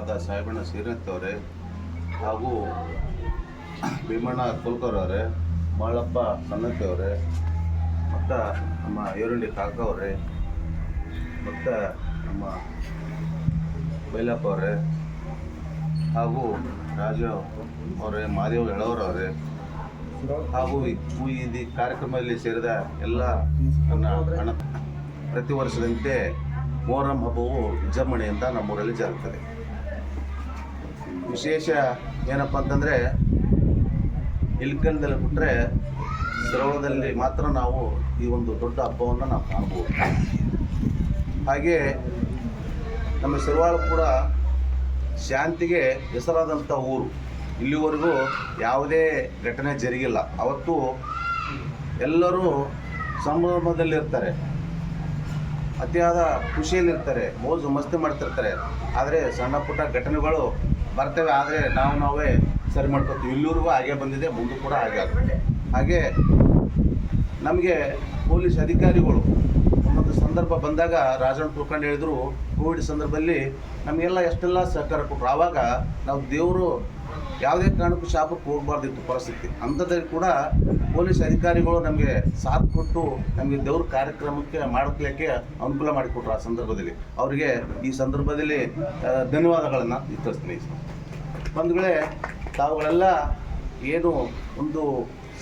ಆದ ಸಾಹೇಬಣ್ಣ ಶ್ರೀರಂತವರೇ ಹಾಗೂ ಭೀಮಣ್ಣ ಕುಲ್ಕರ್ ಅವರೇ, ಮಾಳಪ್ಪ ಸನ್ನತಿ ಅವರೇ, ಮತ್ತು ನಮ್ಮ ಈರುಂಡಿ ಕಾಕ ಅವರೇ, ಮತ್ತು ನಮ್ಮ ಬೈಲಪ್ಪ ಅವರೇ, ಹಾಗೂ ರಾಜು ಅವರೇ, ಮಾದೇವ್ ಎಳವರವರೇ, ಹಾಗೂ ಈ ಕಾರ್ಯಕ್ರಮದಲ್ಲಿ ಸೇರಿದ ಎಲ್ಲ ನನ್ನ ಪ್ರತಿ ವರ್ಷದಂತೆ ಮೊಹರಂ ಹಬ್ಬವು ವಿಜೃಂಭಣೆಯಿಂದ ನಮ್ಮೂರಲ್ಲಿ ಜರುಗುತ್ತದೆ. ವಿಶೇಷ ಏನಪ್ಪ ಅಂತಂದರೆ, ಇಲ್ಕಲ್ದಲ್ಲಿ ಬಿಟ್ಟರೆ ಸಿರವಳದಲ್ಲಿ ಮಾತ್ರ ನಾವು ಈ ಒಂದು ದೊಡ್ಡ ಹಬ್ಬವನ್ನು ನಾವು ಕಾಣ್ಬೋದು. ಹಾಗೆ ನಮ್ಮ ಸಿರವಾಳ ಕೂಡ ಶಾಂತಿಗೆ ಹೆಸರಾದಂಥ ಊರು. ಇಲ್ಲಿವರೆಗೂ ಯಾವುದೇ ಘಟನೆ ಜರುಗಿಲ್ಲ. ಅವತ್ತು ಎಲ್ಲರೂ ಸಂಭ್ರಮದಲ್ಲಿರ್ತಾರೆ, ಅತಿಯಾದ ಖುಷಿಯಲ್ಲಿರ್ತಾರೆ, ಮೋಜು ಮಸ್ತಿ ಮಾಡ್ತಿರ್ತಾರೆ. ಆದರೆ ಸಣ್ಣ ಪುಟ್ಟ ಘಟನೆಗಳು ಬರ್ತವೆ, ಆದರೆ ನಾವೇ ಸರಿ ಮಾಡ್ಕೊತೀವಿ. ಇಲ್ಲಿವರೆಗೂ ಹಾಗೆ ಬಂದಿದೆ, ಮುಂದೆ ಕೂಡ ಹಾಗೆ ಆಗುತ್ತೆ. ಹಾಗೆ ನಮಗೆ ಪೊಲೀಸ್ ಅಧಿಕಾರಿಗಳು ಒಂದೊಂದು ಸಂದರ್ಭ ಬಂದಾಗ ರಾಜಣ್ಣ ಕುಲ್ಕರ್ಣಿ ಹೇಳಿದ್ರು, ಕೋವಿಡ್ ಸಂದರ್ಭದಲ್ಲಿ ನಮಗೆಲ್ಲ ಎಷ್ಟೆಲ್ಲ ಸಹಕಾರ ಕೊಟ್ಟರು. ಆವಾಗ ನಾವು ದೇವರು ಯಾವುದೇ ಕಾರಣಕ್ಕೂ ಶಾಪಕ್ಕೆ ಹೋಗಬಾರ್ದಿತ್ತು ಪರಿಸ್ಥಿತಿ. ಅಂಥದ್ರಲ್ಲಿ ಕೂಡ ಪೊಲೀಸ್ ಅಧಿಕಾರಿಗಳು ನಮಗೆ ಸಾಥ್ ಕೊಟ್ಟು ನಮಗೆ ದೇವ್ರ ಕಾರ್ಯಕ್ರಮಕ್ಕೆ ಮಾಡಲಿಕ್ಕೆ ಅನುಕೂಲ ಮಾಡಿಕೊಟ್ರು. ಆ ಸಂದರ್ಭದಲ್ಲಿ ಅವರಿಗೆ ಈ ಸಂದರ್ಭದಲ್ಲಿ ಧನ್ಯವಾದಗಳನ್ನು ತಿಳಿಸ್ತೀನಿ. ಬಂಧುಗಳೇ, ತಾವುಗಳೆಲ್ಲ ಏನು ಒಂದು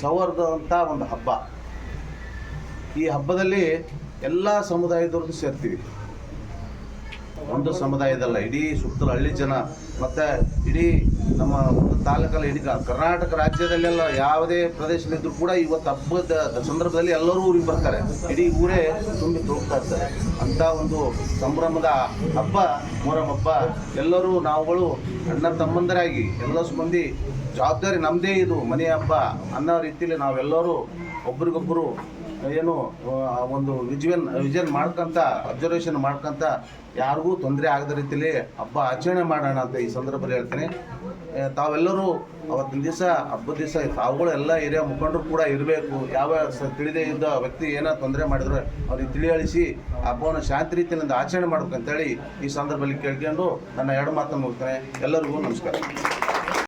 ಸೌಹಾರ್ದವಂಥ ಒಂದು ಹಬ್ಬ, ಈ ಹಬ್ಬದಲ್ಲಿ ಎಲ್ಲ ಸಮುದಾಯದವ್ರದ್ದು ಸೇರ್ತೀವಿ. ಒಂದು ಸಮುದಾಯದಲ್ಲ, ಇಡೀ ಸುತ್ತಲ ಹಳ್ಳಿ ಜನ ಮತ್ತು ಇಡೀ ನಮ್ಮ ಒಂದು ತಾಲೂಕಲ್ಲಿ, ಇಡೀ ಕರ್ನಾಟಕ ರಾಜ್ಯದಲ್ಲೆಲ್ಲ ಯಾವುದೇ ಪ್ರದೇಶದಲ್ಲಿದ್ದರೂ ಕೂಡ ಇವತ್ತು ಹಬ್ಬದ ಸಂದರ್ಭದಲ್ಲಿ ಎಲ್ಲರೂ ಊರಿಗೆ ಬರ್ತಾರೆ. ಇಡೀ ಊರೇ ತುಂಬಿ ತುಳುಕ್ತಾ ಇರ್ತಾರೆ. ಅಂಥ ಒಂದು ಸಂಭ್ರಮದ ಹಬ್ಬ ಮೊಹರಂ ಹಬ್ಬ. ಎಲ್ಲರೂ ನಾವುಗಳು ಅಣ್ಣ ತಮ್ಮಂದರಾಗಿ ಎಲ್ಲ ಮಂದಿ ಜವಾಬ್ದಾರಿ ನಮ್ಮದೇ, ಇದು ಮನೆ ಹಬ್ಬ ಅನ್ನೋ ರೀತಿಯಲ್ಲಿ ನಾವೆಲ್ಲರೂ ಒಬ್ರಿಗೊಬ್ಬರು ಏನು ಒಂದು ವಿಜನ್ ಮಾಡ್ಕೊಂತ, ಅಬ್ಸರ್ವೇಷನ್ ಮಾಡ್ಕೊಂತ, ಯಾರಿಗೂ ತೊಂದರೆ ಆಗದ ರೀತಿಯಲ್ಲಿ ಹಬ್ಬ ಆಚರಣೆ ಮಾಡೋಣ ಅಂತ ಈ ಸಂದರ್ಭದಲ್ಲಿ ಹೇಳ್ತೀನಿ. ತಾವೆಲ್ಲರೂ ಅವತ್ತಿನ ದಿವಸ, ಹಬ್ಬದ ದಿವಸ ತಾವುಗಳು ಎಲ್ಲ ಹಿರಿಯ ಮುಖಂಡರು ಕೂಡ ಇರಬೇಕು. ಯಾವ ತಿಳಿದೇ ಇದ್ದ ವ್ಯಕ್ತಿ ಏನೋ ತೊಂದರೆ ಮಾಡಿದ್ರೆ ಅವ್ರಿಗೆ ತಿಳಿಯಳಿಸಿ ಹಬ್ಬವನ್ನು ಶಾಂತಿ ರೀತಿಯಿಂದ ಆಚರಣೆ ಮಾಡ್ಬೇಕಂತೇಳಿ ಈ ಸಂದರ್ಭದಲ್ಲಿ ಕೇಳ್ಕೊಂಡು ನನ್ನ ಎರಡು ಮಾತನ್ನು ಮುಗಿಸ್ತೇನೆ. ಎಲ್ಲರಿಗೂ ನಮಸ್ಕಾರ.